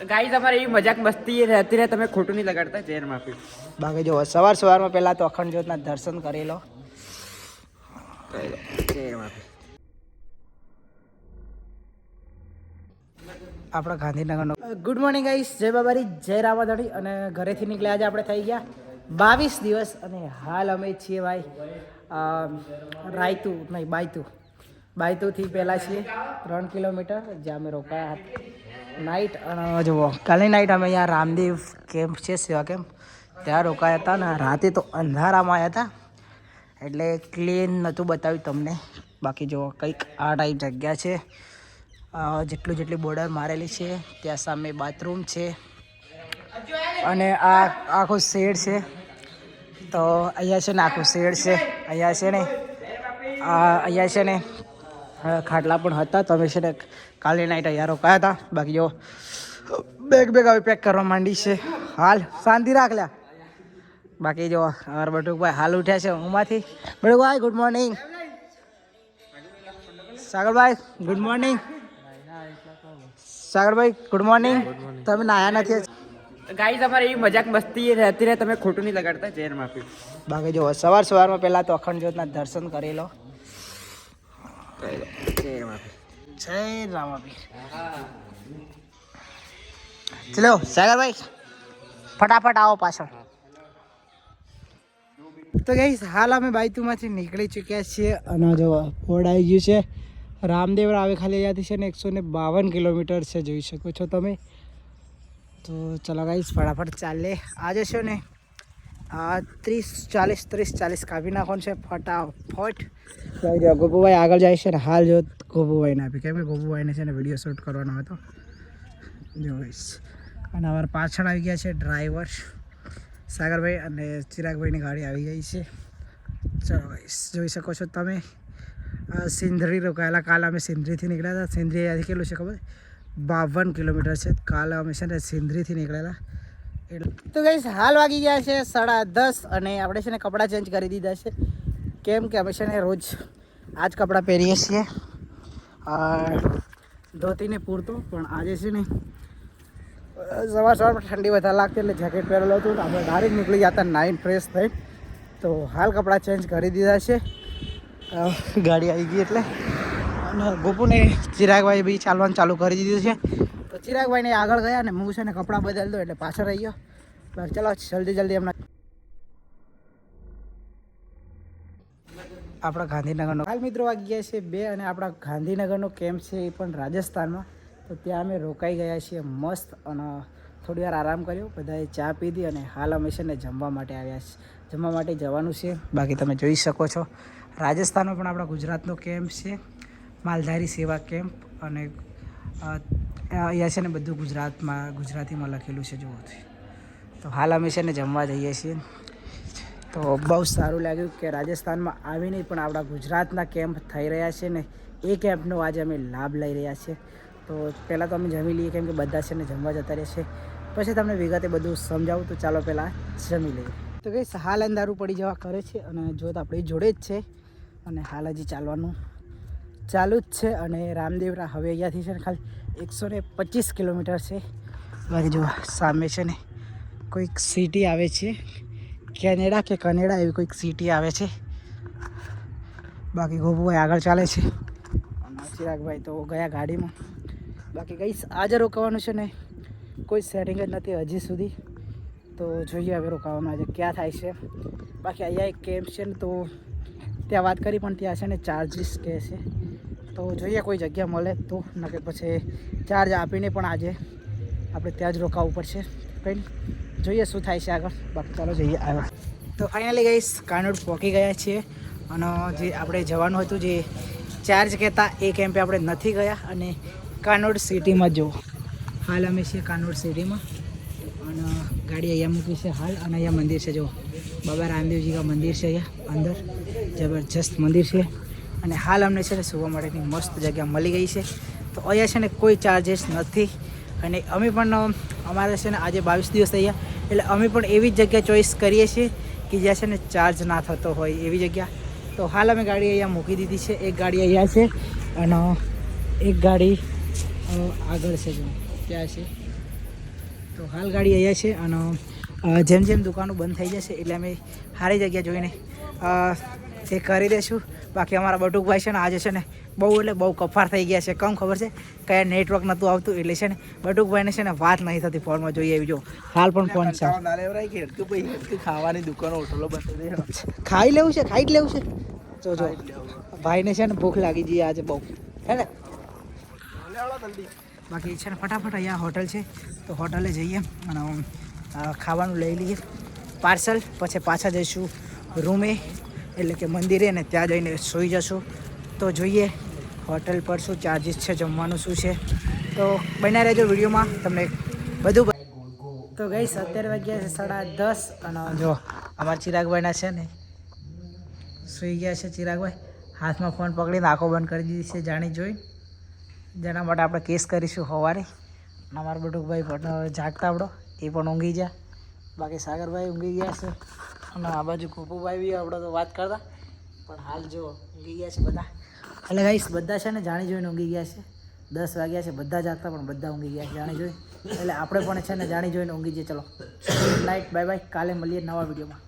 Guys અમારે એવી મજાક મસ્તી રહેતી રહે, તમે ખોટું નહીં લગાડતા. જય માફી. બાકી જો સવારમાં પહેલા તો અખંડ જ્યોતના દર્શન કરી લો. જય માફી. આપણા ગાંધીનગરનો ગુડ મોર્નિંગ ગાઈસ, જય બાબારી, જય રામાધણી. અને ઘરેથી નીકળ્યા આજે આપણે થઈ ગયા 22 દિવસ અને હાલ અમે છીએ ભાઈ બાયતુથી પહેલાં છીએ 3 કિલોમીટર જ્યાં અમે રોકાયા હતા નાઇટ. અને જુઓ કાલની નાઇટ અમે અહીંયા રામદેવ કેમ્પ છે, સેવા કેમ્પ, ત્યાં રોકાયા હતા. ને રાતે તો અંધારામાં આવ્યા હતા એટલે ક્લીન નહોતું બતાવ્યું તમને. બાકી જુઓ કંઈક આ ટાઈપ જગ્યા છે, જેટલી બોર્ડર મારેલી છે. ત્યાં સામે બાથરૂમ છે અને આ આખો શેડ છે. તો અહીંયા છે ને આખું શેડ છે, અહીંયા છે ને ખાટલા પણ હતા. તો અમે છે ને કાલની નાઈટ અહીંયા રોકાયા હતા. બાકી જો બેગ હવે પેક કરવા માંડી છે હાલ. શાંતિ રાખ લ્યા. બાકી જો અમારા બટુકભાઈ હાલ ઉઠ્યા છે ઊંઘમાંથી. બટુકભાઈ ગુડ મોર્નિંગ. સાગરભાઈ ગુડ મોર્નિંગ. સાગરભાઈ ગુડ મોર્નિંગ. તમે નાયા નથી? ગાઈસ અમારે એવી મજાક મસ્તી રહેતી રહે, તમે ખોટું નહીં લગાડતા. જય માફી. બાકી જો સવારમાં પહેલા તો અખંડ જ્યોતના દર્શન કરી લો. જય માફી. જય રામાપીર. ચલો સાગરભાઈ ફટાફટ આવો પાછળ. તો ગાઈસ હાલ અમે બાયતુમાંથી નીકળી ચૂક્યા છીએ અને જો બોર્ડ આવી ગયું છે રામદેવ આવે ખાલી અહીંયાથી છે ને 152 કિલોમીટર છે, જોઈ શકો છો તમે. તો ચલો ગાઈસ ફટાફટ ચાલે. આજે છે ને 30-40 કાપી નાખવાનું છે ફટાફટ. ગોપુભાઈ આગળ જાય છે ને હાલ જો ગોપુભાઈને આપી, કેમ કે ગોપુભાઈને છે ને વિડીયો શૂટ કરવાનો હતો. જો ગાઈસ અને અમારા પાછળ આવી ગયા છે ડ્રાઈવર સાગરભાઈ અને ચિરાગભાઈની ગાડી આવી ગઈ છે. ચલો ગાઈસ જોઈ શકો છો તમે. સિંધરી રોકાયેલા. કાલે અમે સિંધરીથી નીકળ્યા હતા. સિંધરી અહીંયાથી કેટલું છે ખબર? 52 કિલોમીટર છે. કાલે અમે છે ને સિંધરીથી નીકળેલા. તો ગાઈસ હાલ વાગી ગયા છે 10:30 અને આપણે છે ને કપડાં ચેન્જ કરી દીધા છે, કેમ કે અમે છે ને રોજ આ જ કપડાં પહેરીએ છીએ ધોતીને પૂરતો. પણ આજે છે ને સવારમાં ઠંડી વધારે લાગતી એટલે જેકેટ પહેરેલું હતું. આપણે ડાયરેક્ટ નીકળી જતા નાઈન ફ્રેશ થઈ. તો હાલ કપડાં ચેન્જ કરી દીધા છે, ગાડી આવી ગઈ એટલે. અને ગોપુને ચિરાગભાઈ બી ચાલવાનું ચાલુ કરી દીધું છે. તો ચિરાગભાઈને આગળ ગયા ને હું છે ને કપડાં બદલી દો એટલે પાછળ રહી ગયો. બસ ચલો જલ્દી એમના આપણા ગાંધીનગરનો હાલ મિત્રો વાગી ગયા છે 2 અને આપણા ગાંધીનગરનો કેમ્પ છે એ પણ રાજસ્થાનમાં. તો ત્યાં અમે રોકાઈ ગયા છીએ મસ્ત અને થોડી વાર આરામ કર્યો. બધાએ ચા પીધી અને હાલ અમે છે ને જમવા માટે આવ્યા છીએ. જમવા માટે જવાનું છે. બાકી તમે જોઈ શકો છો રાજસ્થાનમાં પણ આપણા ગુજરાતનો કેમ્પ છે, માલધારી સેવા કેમ્પ. અને અહીંયા છે ને બધું ગુજરાતીમાં લખેલું છે જુઓ. તો હાલ અમે છે ને જમવા જઈએ છીએ. તો બહુ સારું લાગ્યું કે રાજસ્થાનમાં આવીને પણ આપણા ગુજરાતના કેમ્પ થઈ રહ્યા છે ને એ કેમ્પનો આજે અમે લાભ લઈ રહ્યા છીએ. તો પહેલાં તો અમે જમી લઈએ, કેમ કે બધા છે ને જમવા જતા રહે છે. પછી તમને વિગતે બધું સમજાવું. તો ચાલો પહેલાં જમી લઈએ. તો કંઈ હાલ અંધારું પડી જવા કરે છે અને જોત આપણી જોડે જ છે અને હાલ હજી ચાલવાનું ચાલુ જ છે. અને રામદેવરા હવે અહીંયાથી છે ને ખાલી 125 કિલોમીટર છે. બાકી જો સામે છે ને કોઈક સિટી આવે છે, કનેડા એવી કોઈક સિટી આવે છે. બાકી ગોપુભાઈ આગળ ચાલે છે અને ચિરાગભાઈ તો ગયા ગાડીમાં. બાકી ગઈશ આજે રોકાવાનું છે ને કોઈ સેટિંગ જ નથી હજી સુધી. તો જોઈએ હવે રોકાવાનું આજે ક્યાં થાય છે. બાકી અહીંયા એક કેમ્પ છે ને તો ત્યાં વાત કરી પણ ત્યાં છે ને ચાર્જીસ કહે છે. તો જોઈએ કોઈ જગ્યા મળે તો, નકે પછી ચાર્જ આપીને પણ આજે આપણે ત્યાં જ રોકાવું પડશે. કંઈ જોઈએ શું થાય છે આગળ. બાકી ચાલો જઈએ આવ્યા. તો ફાઇનલી ગઈશ કાનોડ પહોંચી ગયા છીએ અને જે આપણે જવાનું હતું જે ચાર્જ કહેતા એ કેમ્પે આપણે નથી ગયા. અને કાનોડ સિટીમાં જુઓ હાલ અમે છીએ કાનોડ સિટીમાં અને ગાડી અહીંયા મૂકી છે હાલ. અને અહીંયા મંદિર છે, જો બાબા રામદેવજી કા મંદિર છે અહીંયા અંદર, જબરજસ્ત મંદિર છે. અને હાલ અમને છે ને સુવા માટેની મસ્ત જગ્યા મળી ગઈ છે. તો અહીંયા છે ને કોઈ ચાર્જેસ નથી. અને અમે પણ અમારે છે ને આજે 22 દિવસ થઈ ગયા એટલે અમે પણ એવી જ જગ્યા ચોઈસ કરીએ છીએ કે જ્યાં છે ને ચાર્જ ના થતો હોય એવી જગ્યા. તો હાલ અમે ગાડી અહીંયા મૂકી દીધી છે. એક ગાડી અહીંયા છે અને એક ગાડી આગળ છે, જો ત્યાં છે. તો હાલ ગાડી અહીંયા છે અને જેમ જેમ દુકાનો બંધ થઈ જશે એટલે અમે સારી જગ્યા જોઈને એ કરી દઈશું. બાકી અમારા બટુકભાઈ છે ને આજે છે ને બહુ એટલે બહુ કફાર થઈ ગયા છે. કમ ખબર છે કયા નેટવર્ક નહોતું આવતું એટલે છે ને બટુકભાઈને છે ને વાત નહીં થતી ફોનમાં જોઈએ એવી જો હાલ પણ ફોન છે. ખાવાની દુકાનો હોટલો બંધ ખાઈ લેવું છે ખાઈ જ લેવું છે. જો ભાઈને છે ને ભૂખ લાગી જઈએ આજે બહુ હે ને. બાકી છે ને ફટાફટ અહીંયા હોટલ છે તો હોટલે જઈએ અને ખાવાનું લઈ લઈએ પાર્સલ. પછી પાછા જઈશું રૂમે એટલે કે મંદિરે ને ત્યાં જઈને સૂઈ જશું. તો જોઈએ હોટલ પર શું ચાર્જિસ છે, જમવાનું શું છે, તો બન્યા રહેજો વિડીયોમાં તમને બધું. તો ગઈશ અત્યારે વાગ્યા છે 10:30 અને જો અમારા ચિરાગભાઈના છે ને સૂઈ ગયા છે. ચિરાગભાઈ હાથમાં ફોન પકડીને આંખો બંધ કરી દીધી છે જાણી જોઈ, જેના માટે આપણે કેસ કરીશું સવારે. અને અમારા બટુકભાઈ પણ જાગતા આવડો એ પણ ઊંઘી ગયા. બાકી સાગરભાઈ ઊંઘી ગયા છે અને આ બાજુ કુપુભાઈ બી આપણે તો વાત કરતા પણ હાલ જો ઊંઘી ગયા છે બધા. એટલે ગાઈસ બધા છે ને જાણી જોઈને ઊંઘી ગયા છે. 10 વાગ્યા છે, બધા જાગતા પણ બધા ઊંઘી ગયા છે જાણી જોઈ. એટલે આપણે પણ છે ને જાણી જોઈને ઊંઘી જઈએ. ચલો નાઇટ, બાય બાય. કાલે મળીએ નવા વિડીયોમાં.